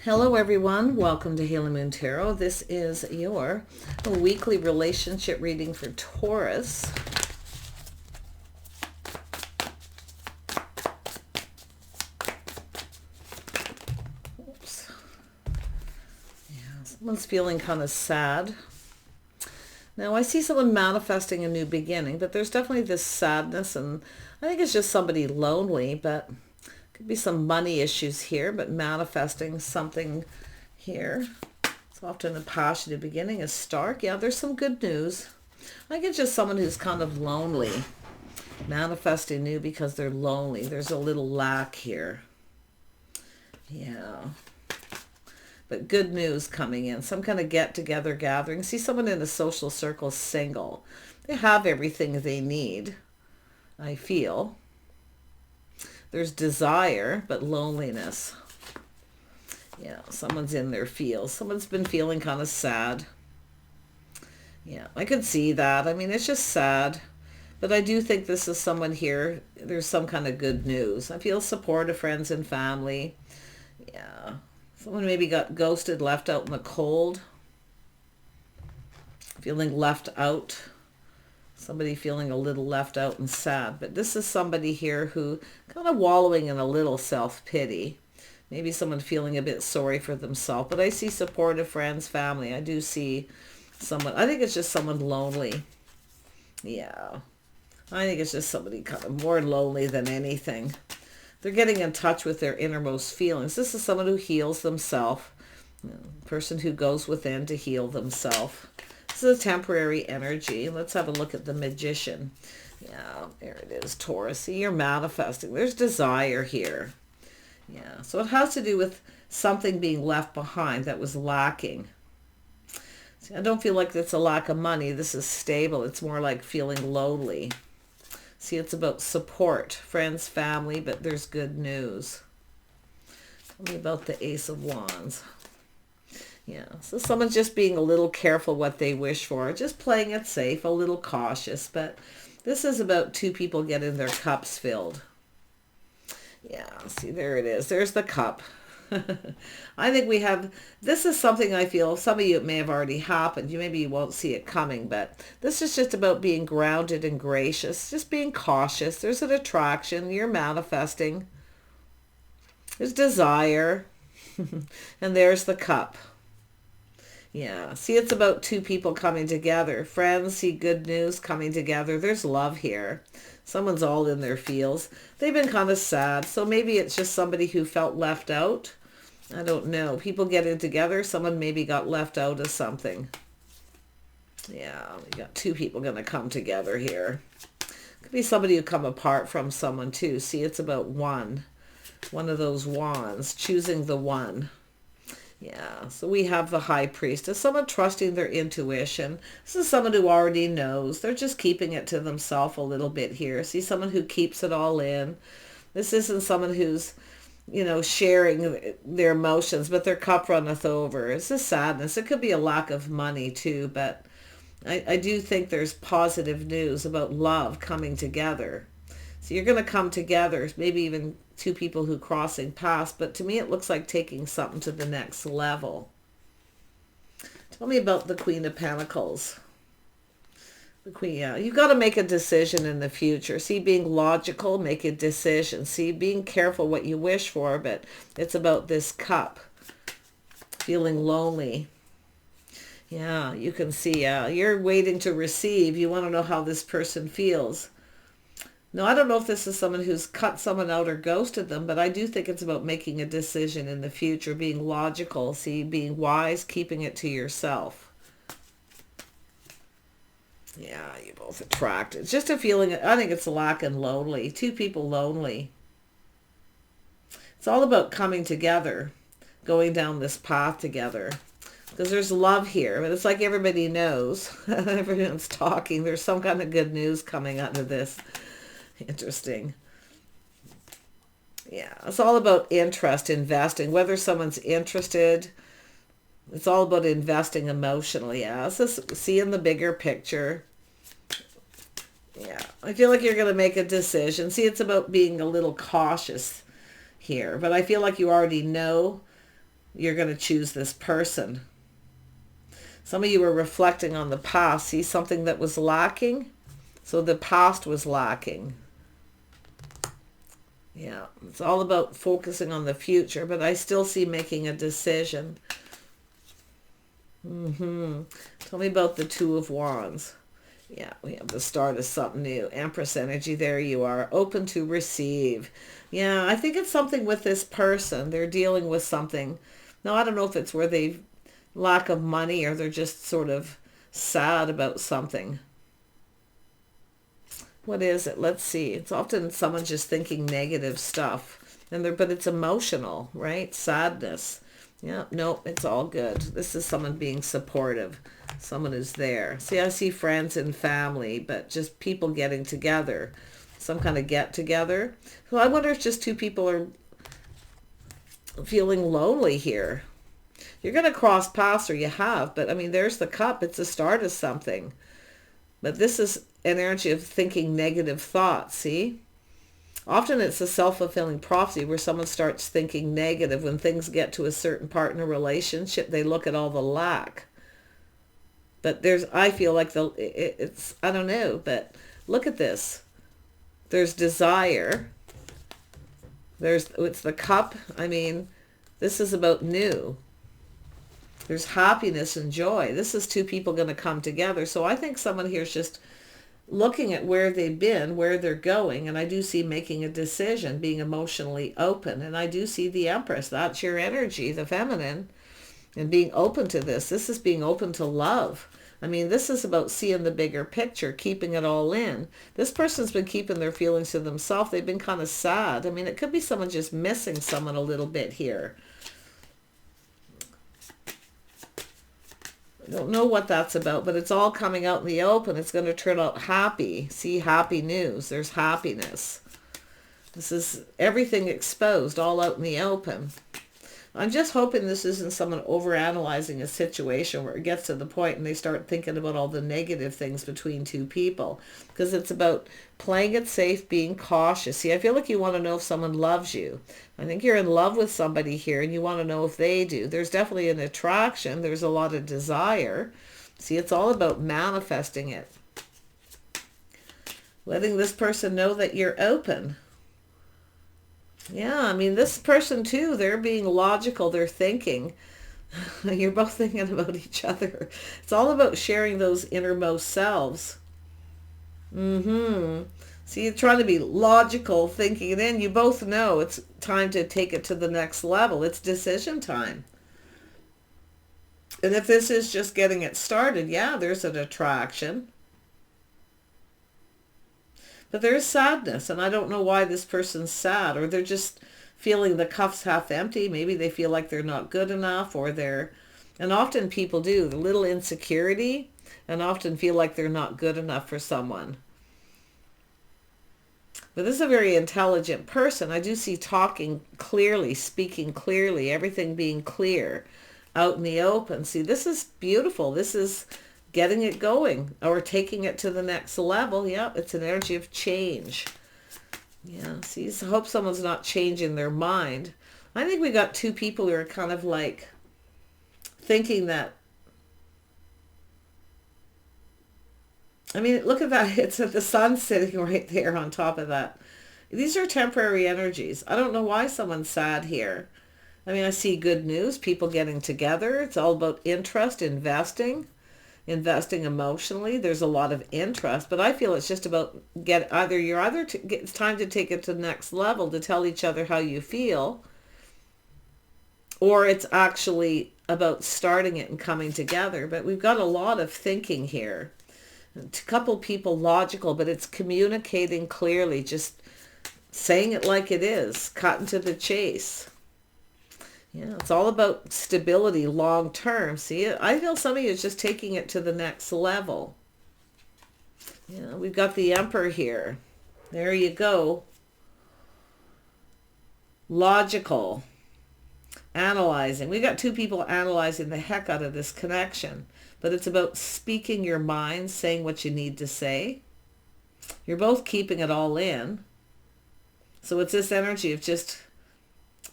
Hello everyone, welcome to Halo Moon Tarot. This is your weekly relationship reading for Taurus. Oops. Yeah, someone's feeling kind of sad. Now I see someone manifesting a new beginning, but there's definitely this sadness, and I think it's just somebody lonely, but could be some money issues here, but manifesting something here. It's often a passionate beginning, a start. Yeah, there's some good news. I think it's just someone who's kind of lonely, manifesting new because they're lonely. There's a little lack here. Yeah. But good news coming in. Some kind of get-together gathering. See someone in a social circle single. They have everything they need, I feel. There's desire, but loneliness. Yeah, someone's in their feels. Someone's been feeling kind of sad. Yeah, I could see that. I mean, it's just sad. But I do think this is someone here. There's some kind of good news. I feel support of friends and family. Yeah. Someone maybe got ghosted, left out in the cold. Feeling left out. Somebody feeling a little left out and sad. But this is somebody here who kind of wallowing in a little self-pity. Maybe someone feeling a bit sorry for themselves. But I see supportive friends, family. I do see someone. I think it's just someone lonely. Yeah. I think it's just somebody kind of more lonely than anything. They're getting in touch with their innermost feelings. This is someone who heals themselves. Person who goes within to heal themselves. This is a temporary energy. Let's have a look at the Magician. Yeah, there it is, Taurus. See, you're manifesting. There's desire here. Yeah, so it has to do with something being left behind that was lacking. See, I don't feel like it's a lack of money. This is stable. It's more like feeling lonely. See, it's about support, friends, family, but there's good news. Tell me about the Ace of Wands. Yeah, so someone's just being a little careful what they wish for, just playing it safe, a little cautious, but this is about two people getting their cups filled. Yeah, see, there it is. There's the cup. I think we have, this is something I feel, some of you it may have already happened. Maybe you won't see it coming, but this is just about being grounded and gracious, just being cautious. There's an attraction. You're manifesting. There's desire. And there's the cup. Yeah, see, it's about two people coming together. Friends, see good news coming together. There's love here. Someone's all in their feels. They've been kind of sad, so maybe it's just somebody who felt left out. I don't know. People getting together. Someone maybe got left out of something. Yeah, we got two people going to come together here. Could be somebody who come apart from someone too. See, it's about one. One of those wands. Choosing the one. Yeah, so we have the High Priestess, someone trusting their intuition. This is someone who already knows. They're just keeping it to themselves a little bit here. See, someone who keeps it all in. This isn't someone who's, you know, sharing their emotions, but their cup runneth over. It's a sadness. It could be a lack of money too, but I do think there's positive news about love coming together. So you're going to come together, maybe even two people who crossing paths, but to me it looks like taking something to the next level. Tell me about the Queen of Pentacles. The Queen, yeah, you've got to make a decision in the future. See, being logical, make a decision. See, being careful what you wish for, but it's about this cup. Feeling lonely. Yeah, you can see, you're waiting to receive. You want to know how this person feels. No, I don't know if this is someone who's cut someone out or ghosted them, but I do think it's about making a decision in the future, being logical, see, being wise, keeping it to yourself. Yeah, you both attract. It's just a feeling, I think it's lack and lonely. Two people lonely. It's all about coming together, going down this path together. Because there's love here, but it's like everybody knows. Everyone's talking. There's some kind of good news coming out of this. Interesting. Yeah, it's all about interest, investing, whether someone's interested. It's all about investing emotionally. Yeah, it's just seeing the bigger picture. Yeah, I feel like you're going to make a decision. See, it's about being a little cautious here, but I feel like you already know you're going to choose this person. Some of you are reflecting on the past. See something that was lacking? So the past was lacking. Yeah, it's all about focusing on the future, but I still see making a decision. Tell me about the Two of Wands. Yeah, we have the start of something new. Empress energy, there you are. Open to receive. Yeah, I think it's something with this person. They're dealing with something. Now, I don't know if it's where they lack of money or they're just sort of sad about something. What is it? Let's see. It's often someone just thinking negative stuff. But it's emotional, right? Sadness. Yeah, no, it's all good. This is someone being supportive. Someone is there. See, I see friends and family, but just people getting together. Some kind of get together. So I wonder if just two people are feeling lonely here. You're going to cross paths, or you have, but I mean, there's the cup. It's the start of something. But this is an energy of thinking negative thoughts, see? Often it's a self-fulfilling prophecy where someone starts thinking negative. When things get to a certain part in a relationship, they look at all the lack. But I feel like it's, I don't know, but look at this. There's desire. It's the cup. I mean, this is about new. There's happiness and joy. This is two people going to come together. So I think someone here is just looking at where they've been, where they're going, and I do see making a decision, being emotionally open, and I do see the Empress. That's your energy, the feminine, and being open to this. This is being open to love. I mean, this is about seeing the bigger picture, keeping it all in. This person's been keeping their feelings to themselves. They've been kind of sad. I mean, it could be someone just missing someone a little bit here. I don't know what that's about, but it's all coming out in the open. It's going to turn out happy. See, happy news. There's happiness. This is everything exposed, all out in the open. I'm just hoping this isn't someone overanalyzing a situation where it gets to the point and they start thinking about all the negative things between two people. Because it's about playing it safe, being cautious. See, I feel like you want to know if someone loves you. I think you're in love with somebody here and you want to know if they do. There's definitely an attraction. There's a lot of desire. See, it's all about manifesting it. Letting this person know that you're open. Yeah, I mean, this person too, they're being logical, they're thinking. You're both thinking about each other. It's all about sharing those innermost selves. See, you're trying to be logical, thinking, and then you both know it's time to take it to the next level. It's decision time. And if this is just getting it started, yeah, there's an attraction. But there's sadness, and I don't know why this person's sad, or they're just feeling the cup's half empty. Maybe they feel like they're not good enough, or and often people do, the little insecurity, and often feel like they're not good enough for someone. But this is a very intelligent person. I do see talking clearly, speaking clearly, everything being clear, out in the open. See, this is beautiful. This is getting it going or taking it to the next level. Yep, it's an energy of change. Yeah, see, I hope someone's not changing their mind. I think we got two people who are kind of like thinking that, I mean, look at that. It's the sun sitting right there on top of that. These are temporary energies. I don't know why someone's sad here. I mean, I see good news, people getting together. It's all about interest, investing emotionally. There's a lot of interest, but I feel it's just about it's time to take it to the next level, to tell each other how you feel, or it's actually about starting it and coming together. But we've got a lot of thinking here. A couple people logical, but it's communicating clearly, just saying it like it is, cutting to the chase. Yeah, it's all about stability long term. See, I feel somebody is just taking it to the next level. Yeah, we've got the Emperor here. There you go. Logical. Analyzing. We got two people analyzing the heck out of this connection. But it's about speaking your mind, saying what you need to say. You're both keeping it all in. So it's this energy of just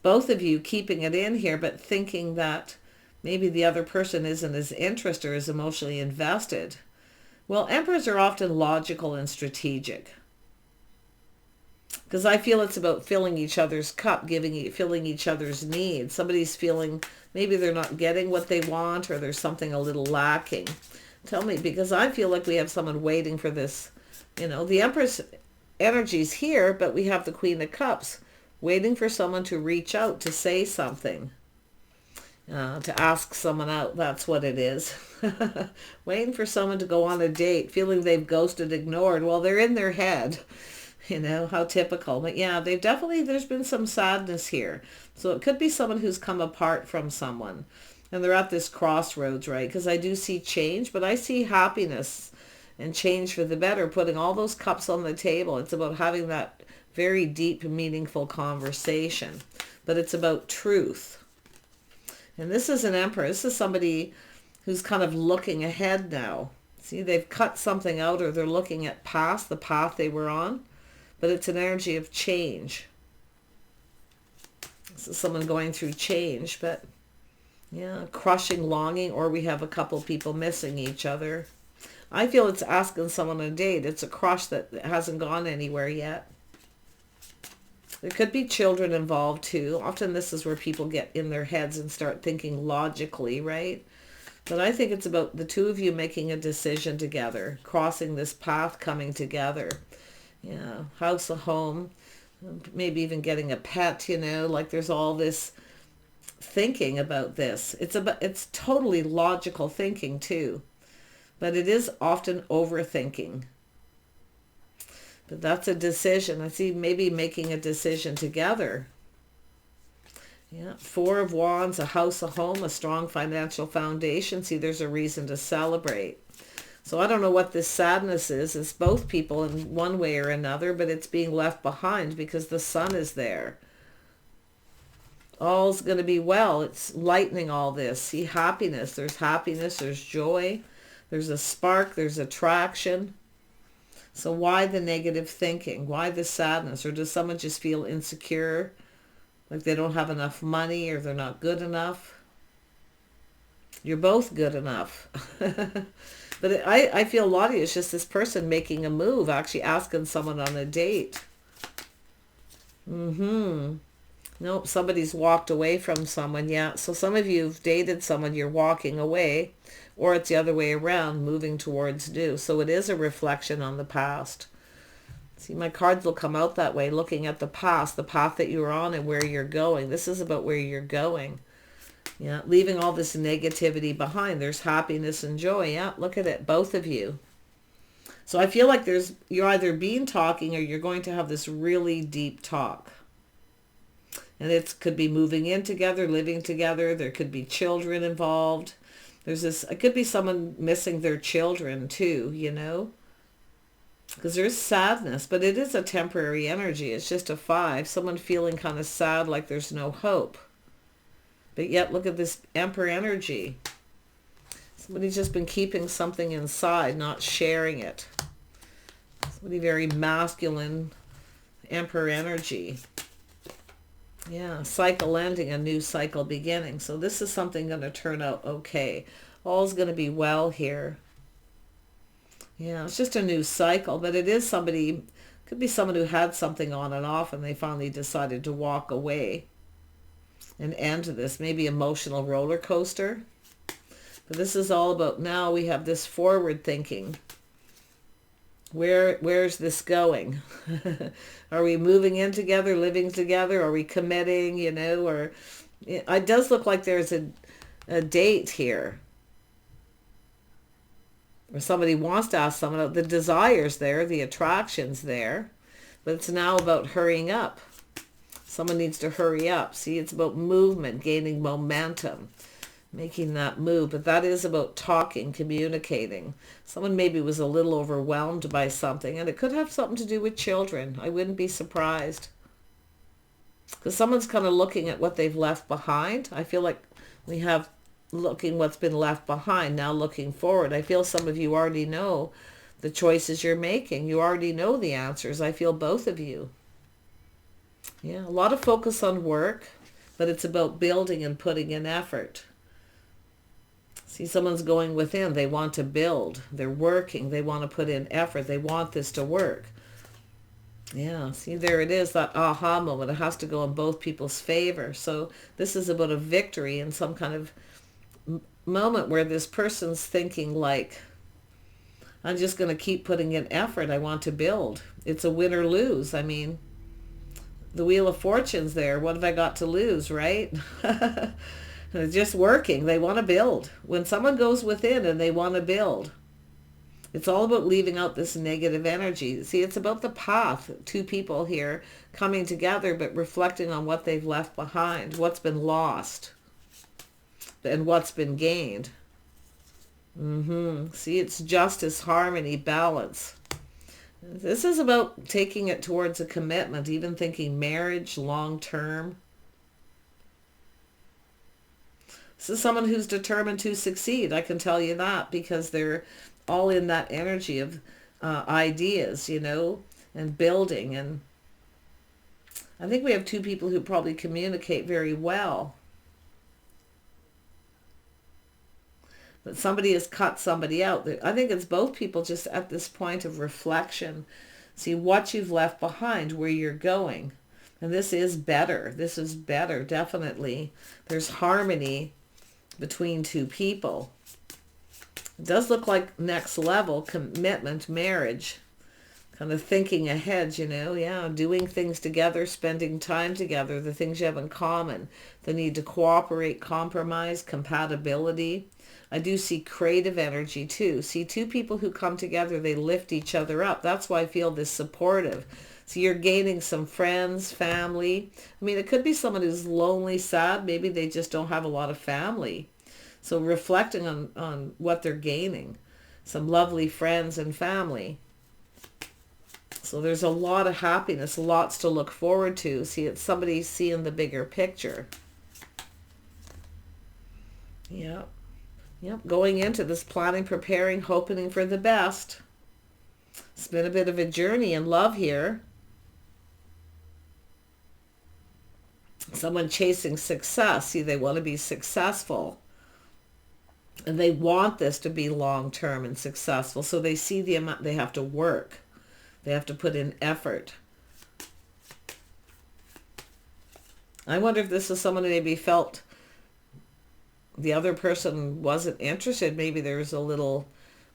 both of you keeping it in here, but thinking that maybe the other person isn't as interested or as emotionally invested. Well, Emperors are often logical and strategic. Because I feel it's about filling each other's cup, filling each other's needs. Somebody's feeling maybe they're not getting what they want, or there's something a little lacking. Tell me, because I feel like we have someone waiting for this. You know, the Empress energy's here, but we have the Queen of Cups waiting for someone to reach out, to say something, to ask someone out. That's what it is. Waiting for someone to go on a date, feeling they've ghosted, ignored. Well, they're in their head. You know, how typical. But yeah, there's been some sadness here. So it could be someone who's come apart from someone. And they're at this crossroads, right? Because I do see change, but I see happiness and change for the better, putting all those cups on the table. It's about having that very deep, meaningful conversation. But it's about truth. And this is an Emperor. This is somebody who's kind of looking ahead now. See, they've cut something out, or they're looking at past the path they were on. But it's an energy of change. This is someone going through change, but yeah, crushing longing, or we have a couple people missing each other. I feel it's asking someone on a date. It's a crush that hasn't gone anywhere yet. There could be children involved too. Often this is where people get in their heads and start thinking logically, right? But I think it's about the two of you making a decision together, crossing this path, coming together. Yeah, house, a home, maybe even getting a pet, you know, like there's all this thinking about this. It's totally logical thinking too, but it is often overthinking. But that's a decision. I see maybe making a decision together. Yeah, Four of Wands, a house, a home, a strong financial foundation. See, there's a reason to celebrate. So I don't know what this sadness is. It's both people in one way or another, but it's being left behind because the sun is there. All's going to be well. It's lightening all this. See, happiness. There's joy. There's a spark. There's attraction. So why the negative thinking? Why the sadness? Or does someone just feel insecure? Like they don't have enough money, or they're not good enough? You're both good enough. But I feel a lot of you, it's just this person making a move, actually asking someone on a date. Nope, somebody's walked away from someone. Yeah, so some of you have dated someone, you're walking away, or it's the other way around, moving towards new. So it is a reflection on the past. See, my cards will come out that way, looking at the past, the path that you were on and where you're going. This is about where you're going. Yeah, leaving all this negativity behind. There's happiness and joy. Yeah, look at it, both of you. So I feel like you're either being talking, or you're going to have this really deep talk. And it could be moving in together, living together. There could be children involved. It could be someone missing their children too, you know. Because there's sadness, but it is a temporary energy. It's just a 5. Someone feeling kind of sad, like there's no hope. But yet, look at this Emperor energy. Somebody's just been keeping something inside, not sharing it. Somebody very masculine, Emperor energy. Yeah, cycle ending, a new cycle beginning. So this is something going to turn out okay. All's going to be well here. Yeah, it's just a new cycle, but it is somebody, could be someone who had something on and off, and they finally decided to walk away and end this, maybe emotional roller coaster. But this is all about, now we have this forward thinking. Where's this going? Are we moving in together, living together? Are we committing, you know? Or it does look like there's a date here. Or somebody wants to ask someone, the desire's there, the attraction's there. But it's now about hurrying up. Someone needs to hurry up. See, it's about movement, gaining momentum, making that move. But that is about talking, communicating. Someone maybe was a little overwhelmed by something, and it could have something to do with children. I wouldn't be surprised. Because someone's kind of looking at what they've left behind. I feel like we have looking what's been left behind, now looking forward. I feel some of you already know the choices you're making. You already know the answers. I feel both of you. Yeah, a lot of focus on work. but it's about building and putting in effort. See, someone's going within. They want to build. They're working. They want to put in effort. They want this to work. Yeah, see, there it is, that aha moment. It has to go in both people's favor. So this is about a victory in some kind of moment where this person's thinking like, I'm just going to keep putting in effort. I want to build. It's a win or lose. I mean, the Wheel of Fortune's there. What have I got to lose, right? They're just working. They want to build. When someone goes within and they want to build, it's all about leaving out this negative energy. See, it's about the path. Two people here coming together, but reflecting on what they've left behind, what's been lost, and what's been gained. See, it's justice, harmony, balance. This is about taking it towards a commitment, even thinking marriage, long-term. This is someone who's determined to succeed. I can tell you that, because they're all in that energy of ideas, you know, and building. And I think we have two people who probably communicate very well. But somebody has cut somebody out. I think it's both people just at this point of reflection. See what you've left behind, where you're going. And this is better. This is better, definitely. There's harmony between two people. It does look like next level, commitment, marriage, kind of thinking ahead, you know, yeah, doing things together, spending time together, the things you have in common, the need to cooperate, compromise, compatibility. I do see creative energy too. See, two people who come together, they lift each other up. That's why I feel this supportive. So you're gaining some friends, family. I mean, it could be someone who's lonely, sad. Maybe they just don't have a lot of family. So reflecting on what they're gaining, some lovely friends and family. So there's a lot of happiness, lots to look forward to. See, it's somebody seeing the bigger picture. Yep. Yep. Going into this, planning, preparing, hoping for the best. It's been a bit of a journey in love here. Someone chasing success. See, they want to be successful. And they want this to be long-term and successful. So they see the amount they have to work. They have to put in effort. I wonder if this is someone who maybe felt the other person wasn't interested. Maybe there's a little...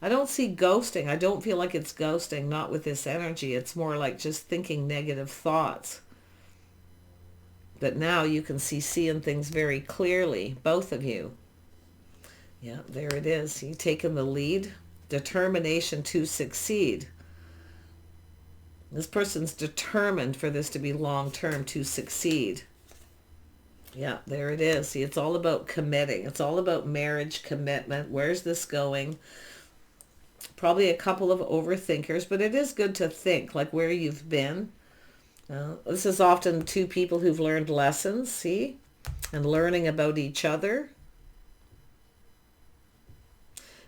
I don't see ghosting. I don't feel like it's ghosting, not with this energy. It's more like just thinking negative thoughts. But now you can seeing things very clearly, both of you. Yeah, there it is. You taking the lead. Determination to succeed. This person's determined for this to be long-term, to succeed. Yeah, there it is. See, it's all about committing. It's all about marriage, commitment. Where's this going? Probably a couple of overthinkers, but it is good to think, like where you've been. This is often two people who've learned lessons, see? And learning about each other.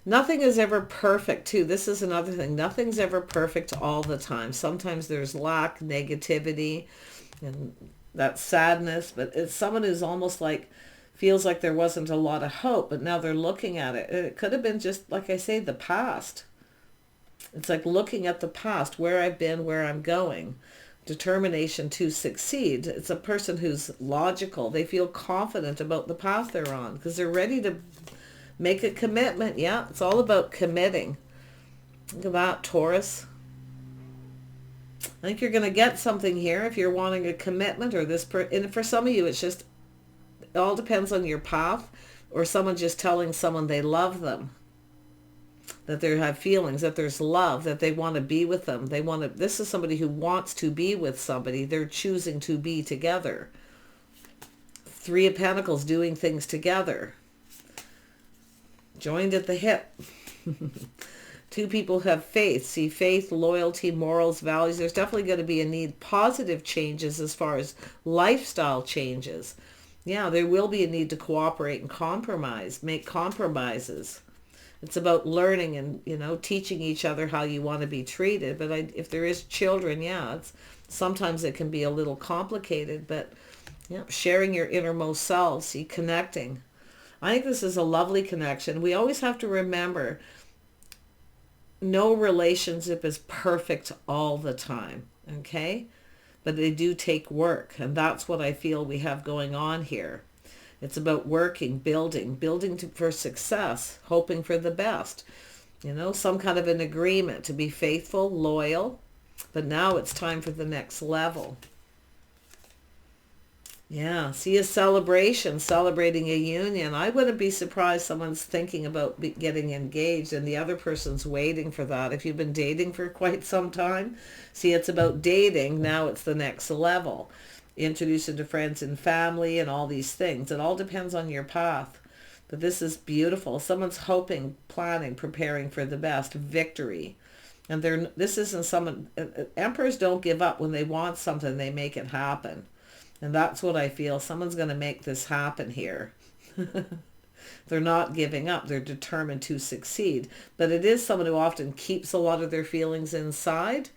Nothing is ever perfect, too. This is another thing. Nothing's ever perfect all the time. Sometimes there's lack, negativity, and that sadness. But it's someone who's almost like, feels like there wasn't a lot of hope, but now they're looking at it. It could have been just, like I say, the past. It's like looking at the past, where I've been, where I'm going. Determination to succeed. It's a person who's logical. They feel confident about the path they're on because they're ready to make a commitment. Yeah, it's all about committing. Think about Taurus. I think you're going to get something here if you're wanting a commitment, or this and for some of you, it's just, it all depends on your path, or someone just telling someone they love them, that they have feelings, that there's love, that they want to be with them. They want to, this is somebody who wants to be with somebody. They're choosing to be together. Three of Pentacles, doing things together. Joined at the hip. Two people have faith. See, faith, loyalty, morals, values. There's definitely going to be a need. Positive changes as far as lifestyle changes. Yeah, there will be a need to cooperate and compromise, make compromises. It's about learning and, you know, teaching each other how you want to be treated. But if there is children, yeah, sometimes it can be a little complicated. But Yep, sharing your innermost self, see, connecting. I think this is a lovely connection. We always have to remember no relationship is perfect all the time, okay? But they do take work, and that's what I feel we have going on here. It's about working, building for success, hoping for the best. You know, some kind of an agreement to be faithful, loyal, but now it's time for the next level. Yeah, see, a celebration, celebrating a union. I wouldn't be surprised someone's thinking about getting engaged and the other person's waiting for that. If you've been dating for quite some time, see, it's about dating. Now it's the next level. Introducing to friends and family and all these things. It all depends on your path. But this is beautiful. Someone's hoping, planning, preparing for the best, victory. And this isn't someone, emperors don't give up. When they want something, they make it happen. And that's what I feel. Someone's going to make this happen here. They're not giving up. They're determined to succeed. But it is someone who often keeps a lot of their feelings inside.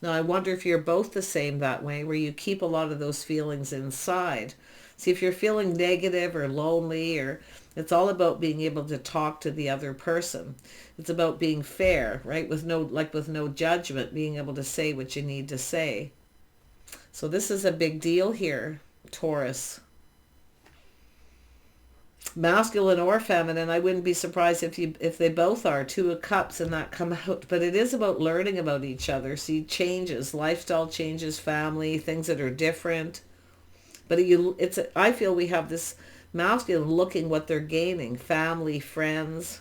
Now, I wonder if you're both the same that way, where you keep a lot of those feelings inside. See, if you're feeling negative or lonely, or it's all about being able to talk to the other person. It's about being fair, right? With no judgment, being able to say what you need to say. So this is a big deal here, Taurus. Masculine or feminine, I wouldn't be surprised if they both are. Two of Cups and that come out. But it is about learning about each other. See, changes, lifestyle changes, family, things that are different. But I feel we have this masculine looking what they're gaining. Family, friends.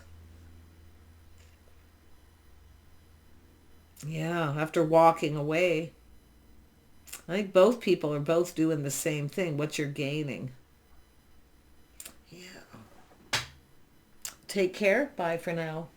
Yeah, after walking away. I think both people are both doing the same thing, what you're gaining. Yeah. Take care. Bye for now.